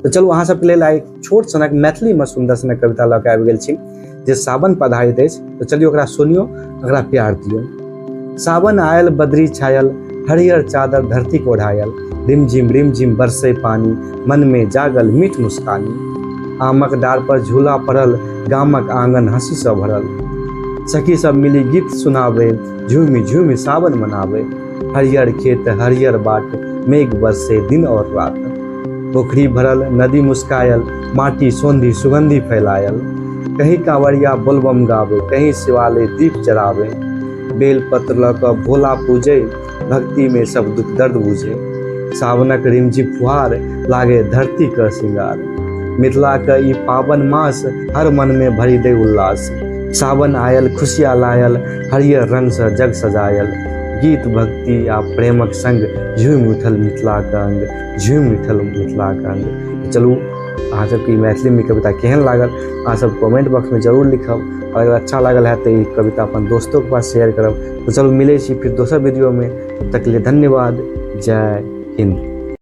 तो चलू अहाँ सबके लेल एक छोट सनक मैथिली में सुंदर सनक कविता लऽ के आबि गेल छी जे सावन पर आधारित अछि। तो चलिए ओकरा सुनियो, ओकरा प्यार दियो। सावन आयल बदरी छायल, हरियर चादर धरती को ओढ़ायल, रिम झिम बरसे पानी, मन में जागल मीठ मुस्कानी। आमक डार पर झूला पड़ल, गामक आंगन हंसी से भरल, सखी सब मिली गीत सुनावे, झूमी झूमी सावन मनावे। हरियर खेत हरियर बाट, मेघ बरसे दिन और रात, पोखरी भरल नदी मुस्कायल, माटी सोंधी सुगंधी फैलायल। कहीं कांवरिया बोलबम गावे, कहीं शिवालय दीप जरावे, बेल पत्र लऽ भोला पूजे, भक्ति में सब दुख दर्द बुझे। सावनक रिमझिम फुहार, लागे धरती का श्रृंगार, मिथिला का ई पावन मास, हर मन में भरी दे उल्लास। सावन आयल खुशियाँ लायल, हरियर रंग से जग सजायल, गीत भक्ति आ प्रेमक संग झूम उठल मिथिला का अंग, झूम उठल मिथिला का अंग। चलू अहाँ सबके मैथिली में कविता केहन लागल अहाँ सब कमेंट बॉक्स में जरूर लिखब। और अगर अच्छा लागल है तो ये कविता अपन दोस्तों के पास शेयर करब। तो चलू मिले छी फिर दोसर वीडियो में, तब तक के लिए धन्यवाद। जय हिंद।